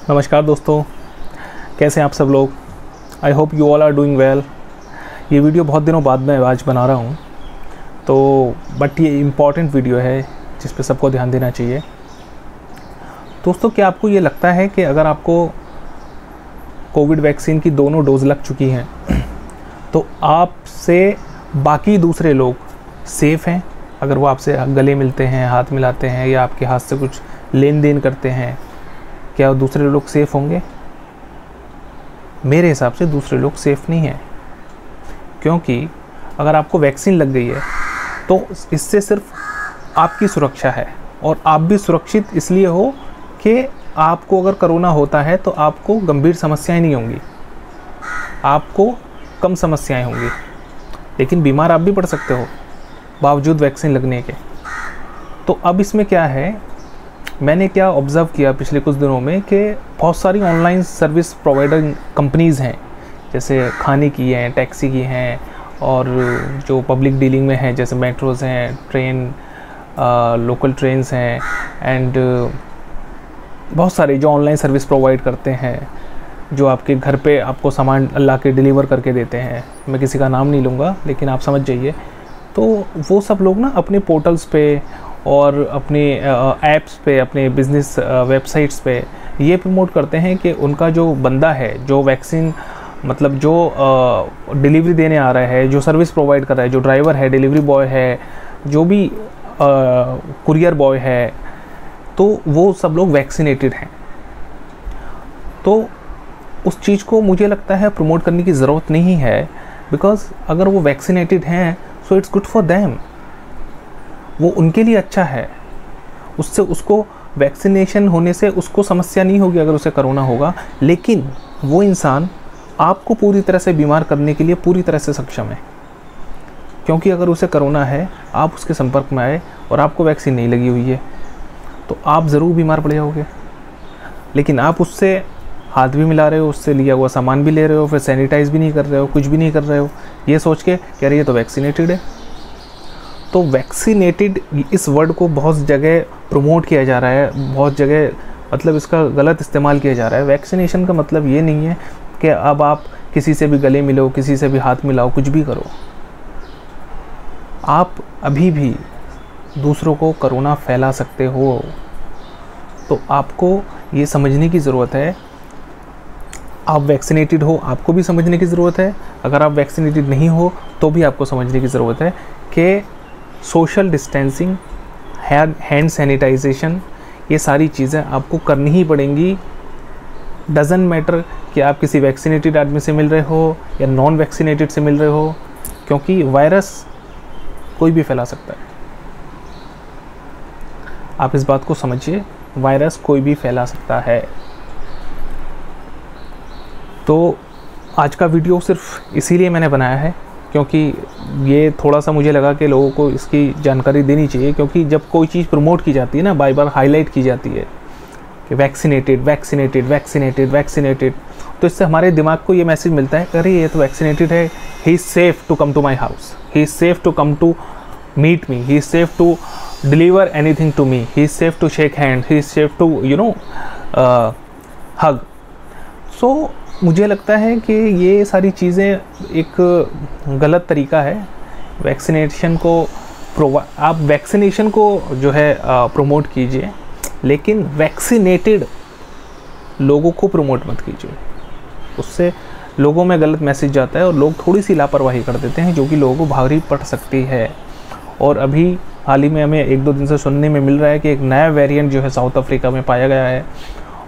नमस्कार दोस्तों, कैसे हैं आप सब लोग। I hope you all are doing well. ये वीडियो बहुत दिनों बाद मैं आज बना रहा हूँ बट ये इम्पॉर्टेंट वीडियो है जिस पे सबको ध्यान देना चाहिए। दोस्तों, क्या आपको ये लगता है कि अगर आपको कोविड वैक्सीन की दोनों डोज लग चुकी हैं तो आपसे बाकी दूसरे लोग सेफ़ हैं? अगर वो आपसे गले मिलते हैं, हाथ मिलाते हैं या आपके हाथ से कुछ लेन देन करते हैं, क्या दूसरे लोग सेफ़ होंगे? मेरे हिसाब से दूसरे लोग सेफ़ नहीं हैं, क्योंकि अगर आपको वैक्सीन लग गई है तो इससे सिर्फ आपकी सुरक्षा है और आप भी सुरक्षित इसलिए हो कि आपको अगर कोरोना होता है तो आपको गंभीर समस्याएं नहीं होंगी, आपको कम समस्याएं होंगी, लेकिन बीमार आप भी पड़ सकते हो बावजूद वैक्सीन लगने के। तो अब इसमें क्या है, मैंने क्या ऑब्ज़र्व किया पिछले कुछ दिनों में कि बहुत सारी ऑनलाइन सर्विस प्रोवाइडर कंपनीज़ हैं, जैसे खाने की हैं, टैक्सी की हैं, और जो पब्लिक डीलिंग में हैं जैसे मेट्रोज़ हैं, ट्रेन, लोकल ट्रेन्स हैं, एंड बहुत सारे जो ऑनलाइन सर्विस प्रोवाइड करते हैं, जो आपके घर पे आपको सामान ला के डिलीवर करके देते हैं। मैं किसी का नाम नहीं लूँगा, लेकिन आप समझ जाइए। तो वो सब लोग ना अपने पोर्टल्स पे और अपने ऐप्स पे, अपने बिज़नेस वेबसाइट्स पे ये प्रमोट करते हैं कि उनका जो बंदा है, जो वैक्सीन मतलब जो डिलीवरी देने आ रहा है, जो सर्विस प्रोवाइड कर रहा है, जो ड्राइवर है, डिलीवरी बॉय है, जो भी कुरियर बॉय है, तो वो सब लोग वैक्सीनेटेड हैं। तो उस चीज़ को मुझे लगता है प्रमोट करने की ज़रूरत नहीं है, बिकॉज़ अगर वो वैक्सीनेटेड हैं so it's good for them, वो उनके लिए अच्छा है। उससे उसको वैक्सीनेशन होने से उसको समस्या नहीं होगी अगर उसे कोरोना होगा, लेकिन वो इंसान आपको पूरी तरह से बीमार करने के लिए पूरी तरह से सक्षम है, क्योंकि अगर उसे कोरोना है, आप उसके संपर्क में आए और आपको वैक्सीन नहीं लगी हुई है तो आप ज़रूर बीमार पड़ जाओगे। लेकिन आप उससे हाथ भी मिला रहे हो, उससे लिया हुआ सामान भी ले रहे हो, फिर सैनिटाइज़ भी नहीं कर रहे हो, कुछ भी नहीं कर रहे हो, ये सोच के कि अरे ये तो वैक्सीनेटेड है। तो वैक्सीनेटेड इस वर्ड को बहुत जगह प्रमोट किया जा रहा है, बहुत जगह मतलब इसका गलत इस्तेमाल किया जा रहा है। वैक्सीनेशन का मतलब ये नहीं है कि अब आप किसी से भी गले मिलो, किसी से भी हाथ मिलाओ, कुछ भी करो। आप अभी भी दूसरों को कोरोना फैला सकते हो। तो आपको ये समझने की ज़रूरत है, आप वैक्सीनेटेड हो आपको भी समझने की ज़रूरत है, अगर आप वैक्सीनेटेड नहीं हो तो भी आपको समझने की ज़रूरत है कि सोशल डिस्टेंसिंग, हैंड सैनिटाइजेशन, ये सारी चीज़ें आपको करनी ही पड़ेंगी। डज़न्ट मैटर कि आप किसी वैक्सीनेटेड आदमी से मिल रहे हो या नॉन वैक्सीनेटेड से मिल रहे हो, क्योंकि वायरस कोई भी फैला सकता है। आप इस बात को समझिए, वायरस कोई भी फैला सकता है। तो आज का वीडियो सिर्फ इसीलिए मैंने बनाया है क्योंकि ये थोड़ा सा मुझे लगा कि लोगों को इसकी जानकारी देनी चाहिए, क्योंकि जब कोई चीज़ प्रमोट की जाती है ना, बार बार हाईलाइट की जाती है कि वैक्सीनेटेड वैक्सीनेटेड वैक्सीनेटेड वैक्सीनेटेड, तो इससे हमारे दिमाग को ये मैसेज मिलता है, अरे ये तो वैक्सीनेटेड है, he is safe to come to my house, he is safe to come to meet me, he is safe to deliver anything to me, he is safe to shake hand, he is safe to hug. So मुझे लगता है कि ये सारी चीज़ें एक गलत तरीका है वैक्सीनेशन को आप वैक्सीनेशन को जो है प्रमोट कीजिए, लेकिन वैक्सीनेटेड लोगों को प्रमोट मत कीजिए। उससे लोगों में गलत मैसेज जाता है और लोग थोड़ी सी लापरवाही कर देते हैं, जो कि लोगों को भारी पड़ सकती है। और अभी हाल ही में हमें 1-2 दिन से सुनने में मिल रहा है कि एक नया वेरिएंट जो है साउथ अफ्रीका में पाया गया है,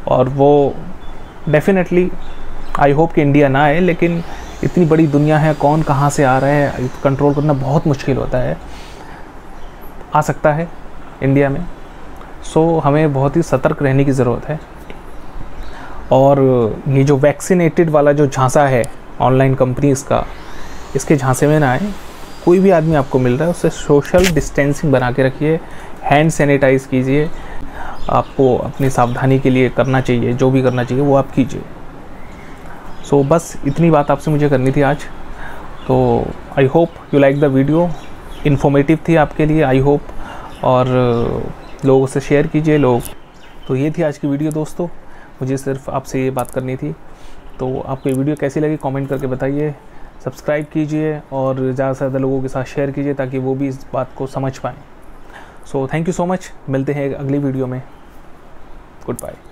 और वो डेफिनेटली आई होप कि इंडिया ना आए, लेकिन इतनी बड़ी दुनिया है, कौन कहाँ से आ रहा है कंट्रोल करना बहुत मुश्किल होता है, आ सकता है इंडिया में। सो हमें बहुत ही सतर्क रहने की ज़रूरत है। और ये जो वैक्सीनेटेड वाला जो झांसा है ऑनलाइन कंपनीज़ का, इसके झांसे में ना आए। कोई भी आदमी आपको मिल रहा है उससे सोशल डिस्टेंसिंग बना के रखिए, हैंड सैनिटाइज़ कीजिए। आपको अपनी सावधानी के लिए करना चाहिए, जो भी करना चाहिए वो आप कीजिए। सो बस इतनी बात आपसे मुझे करनी थी आज। तो आई hope you like the video, informative थी आपके लिए आई होप, और लोगों से शेयर कीजिए लोग। तो ये थी आज की वीडियो दोस्तों। मुझे सिर्फ आपसे ये बात करनी थी। तो आपको ये वीडियो कैसी लगी कमेंट करके बताइए, सब्सक्राइब कीजिए और ज़्यादा से ज़्यादा लोगों के साथ शेयर कीजिए ताकि वो भी इस बात को समझ पाएँ। So thank you so much, मिलते हैं अगली वीडियो में। Good bye.